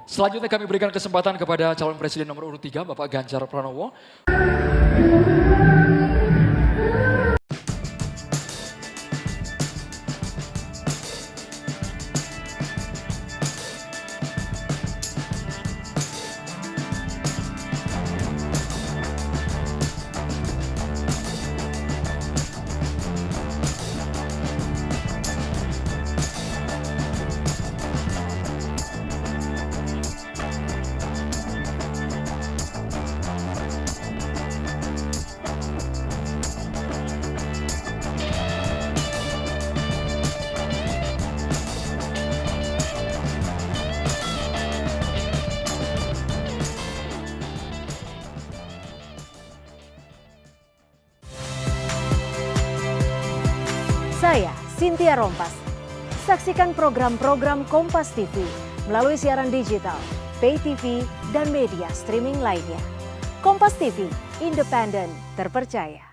Selanjutnya kami berikan kesempatan kepada calon presiden nomor urut 3, Bapak Ganjar Pranowo. Saya Cynthia Rompas. Saksikan program-program Kompas TV melalui siaran digital, pay TV, dan media streaming lainnya. Kompas TV, independen, terpercaya.